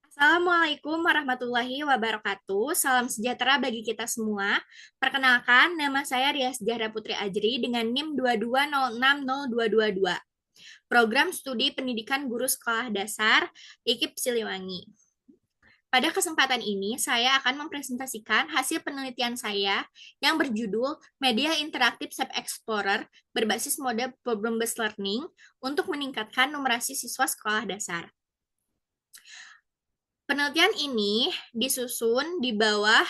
Assalamualaikum warahmatullahi wabarakatuh. Salam sejahtera bagi kita semua. Perkenalkan, nama saya Ria Sejahtera Putri Ajri dengan NIM 220600222. Program Studi Pendidikan Guru Sekolah Dasar IKIP Siliwangi. Pada kesempatan ini, saya akan mempresentasikan hasil penelitian saya yang berjudul Media Interaktif SAP Explorer berbasis mode problem-based learning untuk meningkatkan numerasi siswa sekolah dasar. Penelitian ini disusun di bawah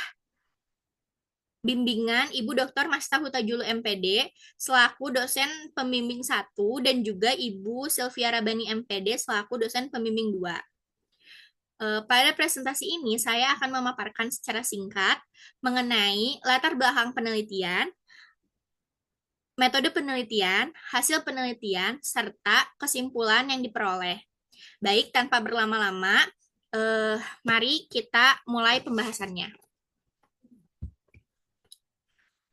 bimbingan Ibu Dr. Masta Hutajulu MPD selaku dosen pembimbing 1 dan juga Ibu Sylvia Rabani MPD selaku dosen pembimbing 2. Pada presentasi ini saya akan memaparkan secara singkat mengenai latar belakang penelitian, metode penelitian, hasil penelitian, serta kesimpulan yang diperoleh. Baik, tanpa berlama-lama, mari kita mulai pembahasannya.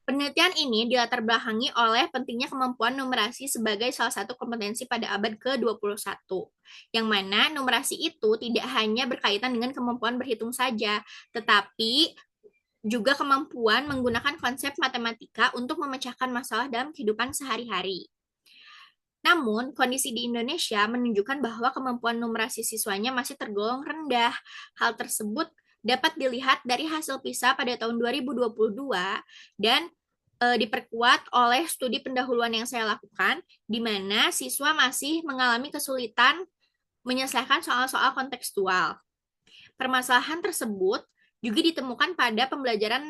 Penelitian ini dilatar belakangi oleh pentingnya kemampuan numerasi sebagai salah satu kompetensi pada abad ke-21, yang mana numerasi itu tidak hanya berkaitan dengan kemampuan berhitung saja, tetapi juga kemampuan menggunakan konsep matematika untuk memecahkan masalah dalam kehidupan sehari-hari. Namun, kondisi di Indonesia menunjukkan bahwa kemampuan numerasi siswanya masih tergolong rendah. Hal tersebut dapat dilihat dari hasil PISA pada tahun 2022 dan diperkuat oleh studi pendahuluan yang saya lakukan, di mana siswa masih mengalami kesulitan menyelesaikan soal-soal kontekstual. Permasalahan tersebut juga ditemukan pada pembelajaran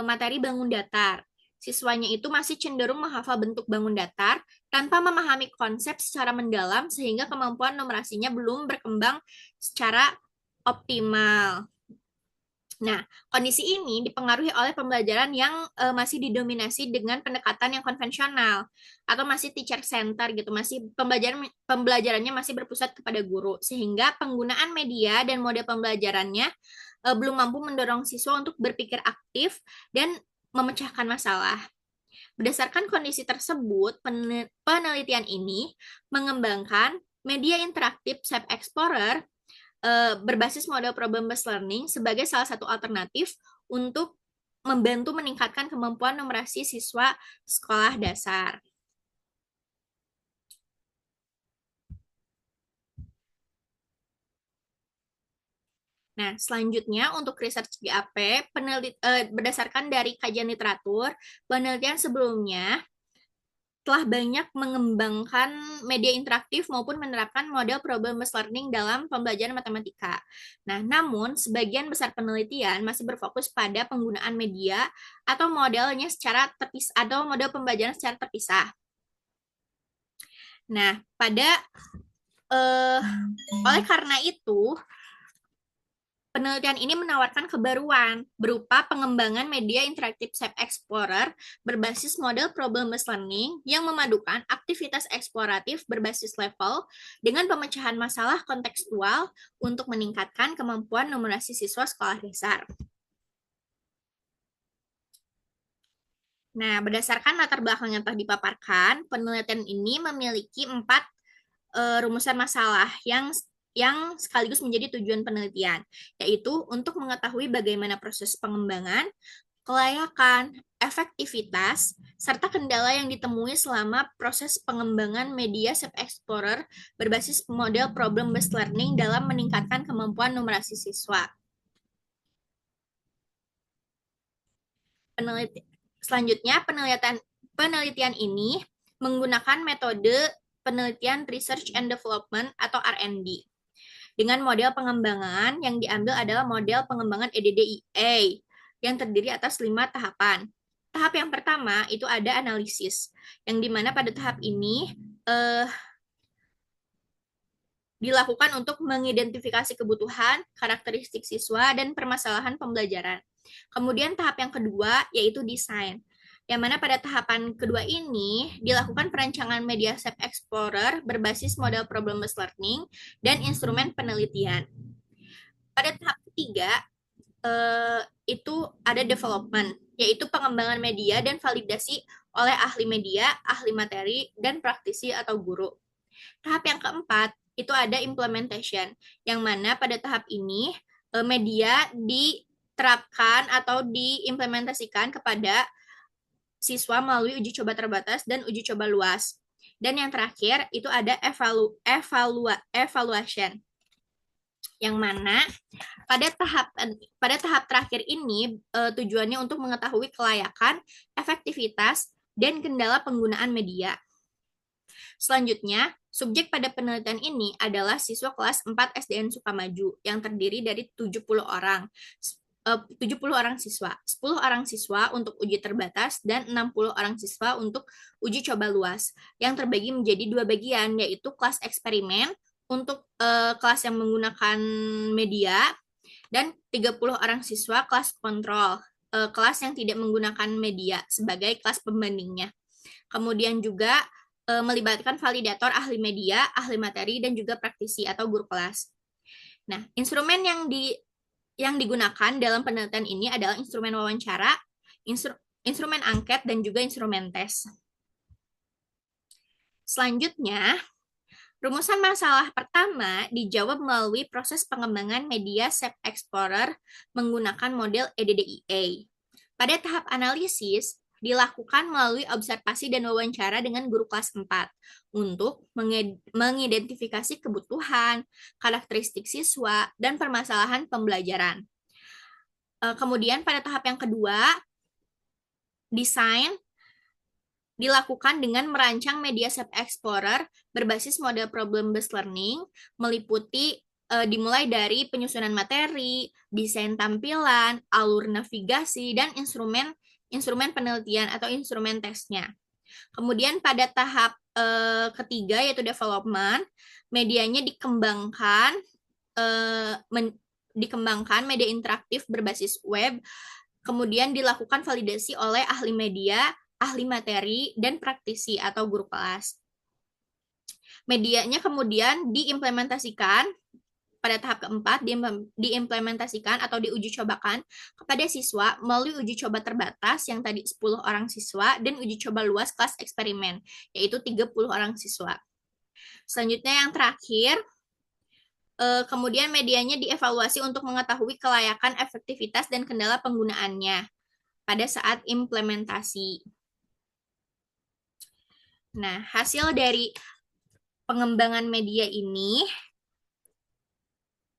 materi bangun datar. Siswanya itu masih cenderung menghafal bentuk bangun datar tanpa memahami konsep secara mendalam sehingga kemampuan numerasinya belum berkembang secara optimal. Nah, kondisi ini dipengaruhi oleh pembelajaran yang masih didominasi dengan pendekatan yang konvensional atau masih teacher center gitu, masih pembelajarannya masih berpusat kepada guru sehingga penggunaan media dan mode pembelajarannya belum mampu mendorong siswa untuk berpikir aktif dan memecahkan masalah. Berdasarkan kondisi tersebut, penelitian ini mengembangkan media interaktif SAP Explorer berbasis model problem-based learning sebagai salah satu alternatif untuk membantu meningkatkan kemampuan numerasi siswa sekolah dasar. Nah, selanjutnya untuk research GAP, berdasarkan dari kajian literatur, penelitian sebelumnya telah banyak mengembangkan media interaktif maupun menerapkan model problem-based learning dalam pembelajaran matematika. Nah, namun sebagian besar penelitian masih berfokus pada penggunaan media atau modelnya secara terpisah atau model pembelajaran secara terpisah. Nah, oleh karena itu, penelitian ini menawarkan kebaruan berupa pengembangan media interaktif SAP Explorer berbasis model problem-based learning yang memadukan aktivitas eksploratif berbasis level dengan pemecahan masalah kontekstual untuk meningkatkan kemampuan numerasi siswa sekolah dasar. Nah, berdasarkan latar belakang yang telah dipaparkan, penelitian ini memiliki 4 rumusan masalah yang sekaligus menjadi tujuan penelitian, yaitu untuk mengetahui bagaimana proses pengembangan, kelayakan, efektivitas, serta kendala yang ditemui selama proses pengembangan media SAP Explorer berbasis model problem-based learning dalam meningkatkan kemampuan numerasi siswa. Selanjutnya, penelitian ini menggunakan metode penelitian Research and Development atau R&D. Dengan model pengembangan yang diambil adalah model pengembangan EDDIA yang terdiri atas 5 tahapan. Tahap yang pertama itu ada analisis, yang dimana pada tahap ini dilakukan untuk mengidentifikasi kebutuhan, karakteristik siswa, dan permasalahan pembelajaran. Kemudian tahap yang kedua yaitu desain, yang mana pada tahapan kedua ini dilakukan perancangan media SAP Explorer berbasis model problem-based learning dan instrumen penelitian. Pada tahap ketiga, itu ada development, yaitu pengembangan media dan validasi oleh ahli media, ahli materi, dan praktisi atau guru. Tahap yang keempat itu ada implementation, yang mana pada tahap ini media diterapkan atau diimplementasikan kepada siswa melalui uji coba terbatas dan uji coba luas. Dan yang terakhir itu ada evaluation, yang mana pada tahap terakhir ini tujuannya untuk mengetahui kelayakan, efektivitas, dan kendala penggunaan media. Selanjutnya, subjek pada penelitian ini adalah siswa kelas 4 SDN Sukamaju yang terdiri dari 70 orang. 70 orang siswa, 10 orang siswa untuk uji terbatas dan 60 orang siswa untuk uji coba luas yang terbagi menjadi 2 bagian, yaitu kelas eksperimen untuk kelas yang menggunakan media dan 30 orang siswa kelas kontrol, kelas yang tidak menggunakan media sebagai kelas pembandingnya. Kemudian juga melibatkan validator ahli media, ahli materi, dan juga praktisi atau guru kelas. Nah, instrumen yang digunakan dalam penelitian ini adalah instrumen wawancara, instrumen angket, dan juga instrumen tes. Selanjutnya, rumusan masalah pertama dijawab melalui proses pengembangan media SAP Explorer menggunakan model EDDIA. Pada tahap analisis, dilakukan melalui observasi dan wawancara dengan guru kelas 4 untuk mengidentifikasi kebutuhan, karakteristik siswa, dan permasalahan pembelajaran. Kemudian pada tahap yang kedua, desain dilakukan dengan merancang media SAP Explorer berbasis model problem-based learning, meliputi dimulai dari penyusunan materi, desain tampilan, alur navigasi, dan instrumen penelitian atau instrumen tesnya. Kemudian pada tahap ketiga yaitu development, medianya dikembangkan media interaktif berbasis web, kemudian dilakukan validasi oleh ahli media, ahli materi, dan praktisi atau guru kelas. Medianya kemudian diimplementasikan pada tahap keempat, diimplementasikan atau diuji cobakan kepada siswa melalui uji coba terbatas yang tadi 10 orang siswa dan uji coba luas kelas eksperimen, yaitu 30 orang siswa. Selanjutnya yang terakhir, kemudian medianya dievaluasi untuk mengetahui kelayakan, efektivitas, dan kendala penggunaannya pada saat implementasi. Nah, hasil dari pengembangan media ini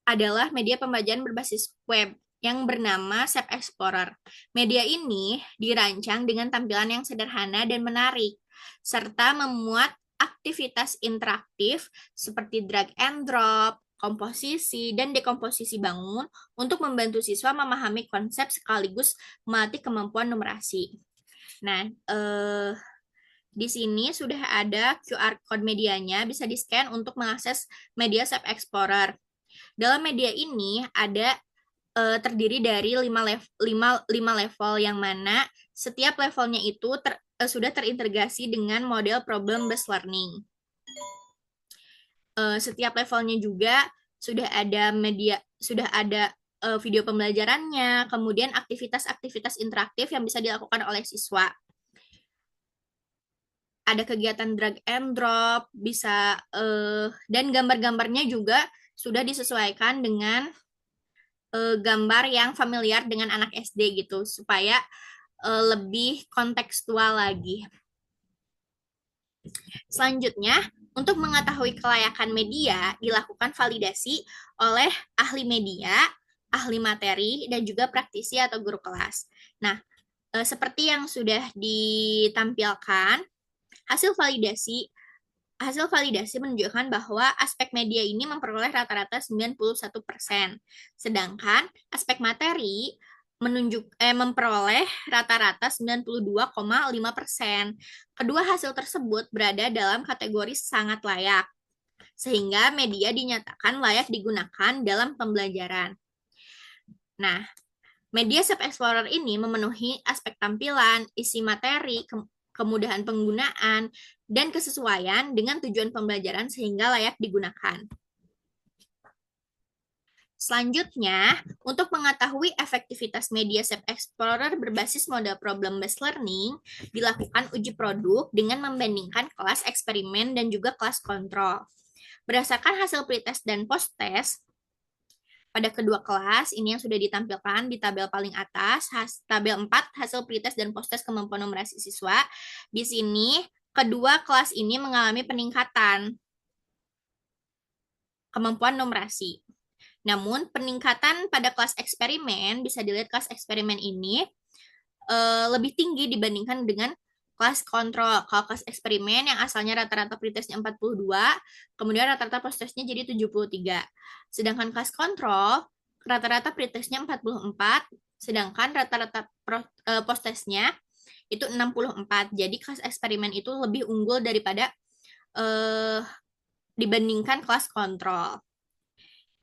adalah media pembelajaran berbasis web yang bernama SAP Explorer. Media ini dirancang dengan tampilan yang sederhana dan menarik, serta memuat aktivitas interaktif seperti drag and drop, komposisi, dan dekomposisi bangun untuk membantu siswa memahami konsep sekaligus melatih kemampuan numerasi. Nah, di sini sudah ada QR code medianya, bisa di-scan untuk mengakses media SAP Explorer. Dalam media ini ada terdiri dari 5 level yang mana setiap levelnya itu sudah terintegrasi dengan model problem-based learning. Setiap levelnya juga sudah ada video pembelajarannya, kemudian aktivitas-aktivitas interaktif yang bisa dilakukan oleh siswa. Ada kegiatan drag and drop, bisa dan gambar-gambarnya juga sudah disesuaikan dengan gambar yang familiar dengan anak SD gitu, supaya lebih kontekstual lagi. Selanjutnya, untuk mengetahui kelayakan media, dilakukan validasi oleh ahli media, ahli materi, dan juga praktisi atau guru kelas. Nah, seperti yang sudah ditampilkan, hasil validasi menunjukkan bahwa aspek media ini memperoleh rata-rata 91%, sedangkan aspek materi memperoleh rata-rata 92,5%. Kedua hasil tersebut berada dalam kategori sangat layak, sehingga media dinyatakan layak digunakan dalam pembelajaran. Nah, media SAP Explorer ini memenuhi aspek tampilan, isi materi, kemudahan penggunaan, dan kesesuaian dengan tujuan pembelajaran sehingga layak digunakan. Selanjutnya, untuk mengetahui efektivitas media SAP Explorer berbasis model problem-based learning, dilakukan uji produk dengan membandingkan kelas eksperimen dan juga kelas kontrol. Berdasarkan hasil pretest dan posttest, pada kedua kelas, ini yang sudah ditampilkan di tabel paling atas, tabel 4, hasil pretest dan posttest kemampuan numerasi siswa. Di sini, kedua kelas ini mengalami peningkatan kemampuan numerasi. Namun, peningkatan pada kelas eksperimen, bisa dilihat kelas eksperimen ini lebih tinggi dibandingkan dengan kelas kontrol. Kalau kelas eksperimen yang asalnya rata-rata pretestnya 42, kemudian rata-rata posttestnya jadi 73. Sedangkan kelas kontrol, rata-rata pretestnya 44, sedangkan rata-rata posttestnya itu 64. Jadi kelas eksperimen itu lebih unggul daripada dibandingkan kelas kontrol.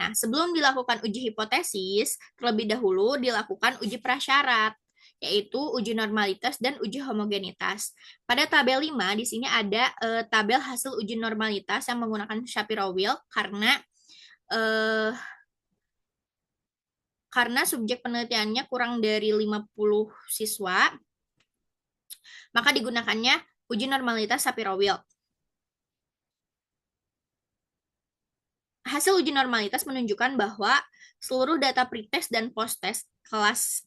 Nah, sebelum dilakukan uji hipotesis, terlebih dahulu dilakukan uji prasyarat, yaitu uji normalitas dan uji homogenitas. Pada tabel 5, di sini ada tabel hasil uji normalitas yang menggunakan Shapiro-Wilk karena subjek penelitiannya kurang dari 50 siswa, maka digunakannya uji normalitas Shapiro-Wilk. Hasil uji normalitas menunjukkan bahwa seluruh data pretest dan posttest kelas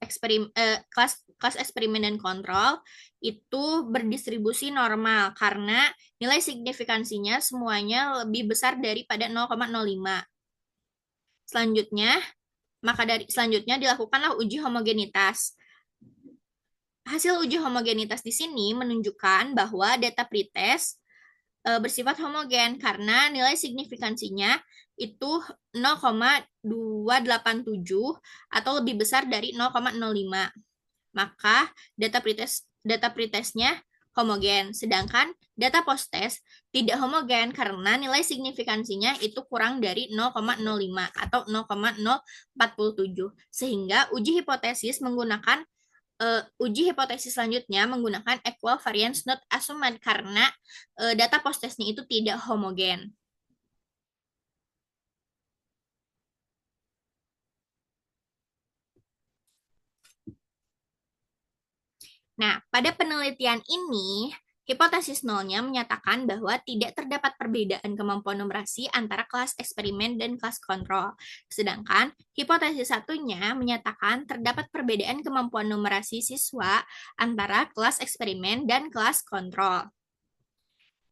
eksperimen dan kontrol itu berdistribusi normal karena nilai signifikansinya semuanya lebih besar daripada 0,05. Selanjutnya dilakukanlah uji homogenitas. Hasil uji homogenitas di sini menunjukkan bahwa data pretest bersifat homogen karena nilai signifikansinya itu 0,287 atau lebih besar dari 0,05. Maka data pretestnya homogen, sedangkan data posttest tidak homogen karena nilai signifikansinya itu kurang dari 0,05 atau 0,047. Sehingga uji hipotesis selanjutnya menggunakan equal variance not assumed karena data posttestnya itu tidak homogen. Nah, pada penelitian ini, hipotesis nolnya menyatakan bahwa tidak terdapat perbedaan kemampuan numerasi antara kelas eksperimen dan kelas kontrol. Sedangkan hipotesis satunya menyatakan terdapat perbedaan kemampuan numerasi siswa antara kelas eksperimen dan kelas kontrol.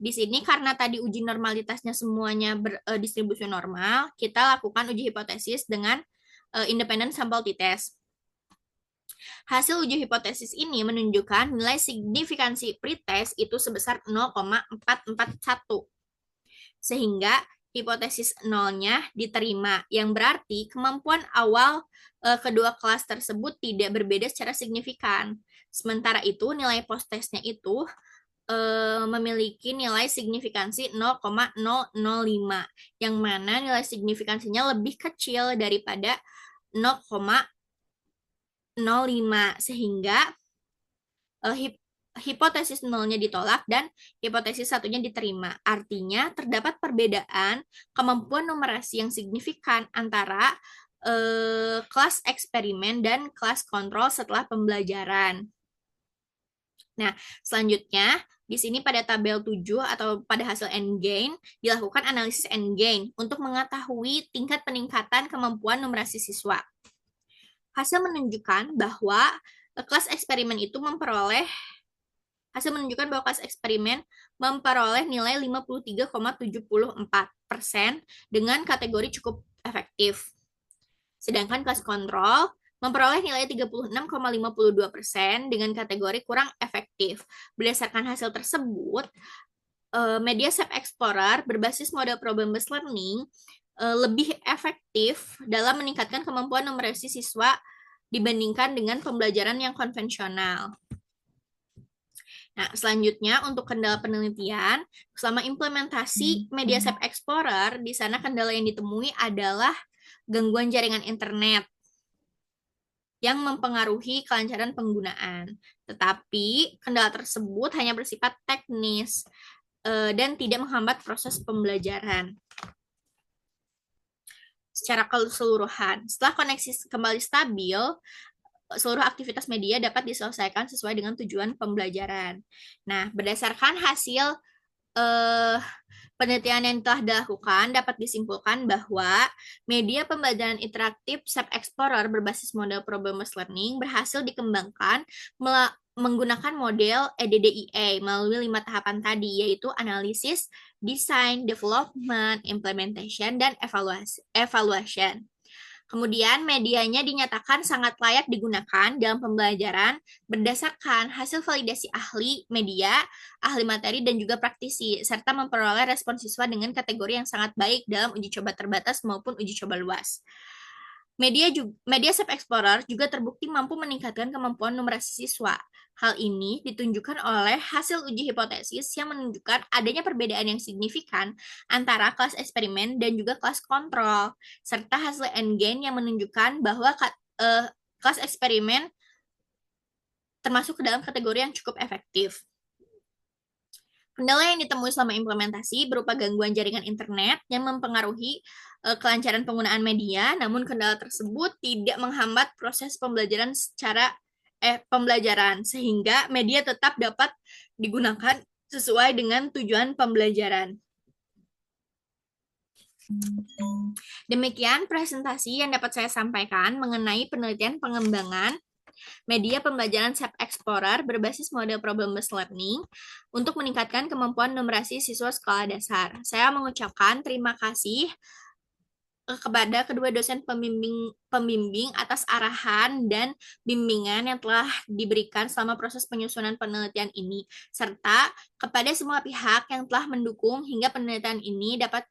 Di sini karena tadi uji normalitasnya semuanya berdistribusi normal, kita lakukan uji hipotesis dengan independent sample t-test. Hasil uji hipotesis ini menunjukkan nilai signifikansi pretest itu sebesar 0,441. Sehingga hipotesis nolnya diterima, yang berarti kemampuan awal kedua kelas tersebut tidak berbeda secara signifikan. Sementara itu, nilai posttestnya itu memiliki nilai signifikansi 0,005, yang mana nilai signifikansinya lebih kecil daripada 0,05, sehingga hipotesis nolnya ditolak dan hipotesis satunya diterima. Artinya terdapat perbedaan kemampuan numerasi yang signifikan antara kelas eksperimen dan kelas kontrol setelah pembelajaran. Nah, selanjutnya di sini pada tabel 7 atau pada hasil endgain dilakukan analisis endgain untuk mengetahui tingkat peningkatan kemampuan numerasi siswa. Hasil menunjukkan bahwa kelas eksperimen itu memperoleh nilai 53,74% dengan kategori cukup efektif. Sedangkan kelas kontrol memperoleh nilai 36,52% dengan kategori kurang efektif. Berdasarkan hasil tersebut, Media Set Explorer berbasis model problem-based learning lebih efektif dalam meningkatkan kemampuan numerasi siswa dibandingkan dengan pembelajaran yang konvensional. Nah, selanjutnya untuk kendala penelitian, selama implementasi Media Set Explorer, di sana kendala yang ditemui adalah gangguan jaringan internet yang mempengaruhi kelancaran penggunaan. Tetapi kendala tersebut hanya bersifat teknis dan tidak menghambat proses pembelajaran. Secara keseluruhan, setelah koneksi kembali stabil, seluruh aktivitas media dapat diselesaikan sesuai dengan tujuan pembelajaran. Nah, berdasarkan hasil eh, penelitian yang telah dilakukan dapat disimpulkan bahwa media pembelajaran interaktif SAP Explorer berbasis model problem-based learning berhasil dikembangkan menggunakan model EDDIA melalui 5 tahapan tadi, yaitu analisis, design, development, implementation, dan evaluation. Kemudian medianya dinyatakan sangat layak digunakan dalam pembelajaran berdasarkan hasil validasi ahli media, ahli materi, dan juga praktisi, serta memperoleh respon siswa dengan kategori yang sangat baik dalam uji coba terbatas maupun uji coba luas. Media SAP Explorer juga terbukti mampu meningkatkan kemampuan numerasi siswa. Hal ini ditunjukkan oleh hasil uji hipotesis yang menunjukkan adanya perbedaan yang signifikan antara kelas eksperimen dan juga kelas kontrol, serta hasil endgain yang menunjukkan bahwa kelas eksperimen termasuk ke dalam kategori yang cukup efektif. Kendala yang ditemui selama implementasi berupa gangguan jaringan internet yang mempengaruhi kelancaran penggunaan media, namun kendala tersebut tidak menghambat proses pembelajaran sehingga media tetap dapat digunakan sesuai dengan tujuan pembelajaran. Demikian presentasi yang dapat saya sampaikan mengenai penelitian pengembangan media pembelajaran SAP Explorer berbasis model problem-based learning untuk meningkatkan kemampuan numerasi siswa sekolah dasar. Saya mengucapkan terima kasih kepada kedua dosen pembimbing atas arahan dan bimbingan yang telah diberikan selama proses penyusunan penelitian ini, serta kepada semua pihak yang telah mendukung hingga penelitian ini dapat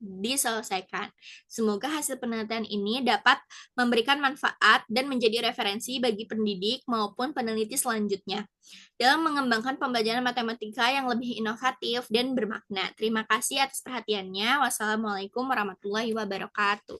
diselesaikan. Semoga hasil penelitian ini dapat memberikan manfaat dan menjadi referensi bagi pendidik maupun peneliti selanjutnya dalam mengembangkan pembelajaran matematika yang lebih inovatif dan bermakna. Terima kasih atas perhatiannya. Wassalamualaikum warahmatullahi wabarakatuh.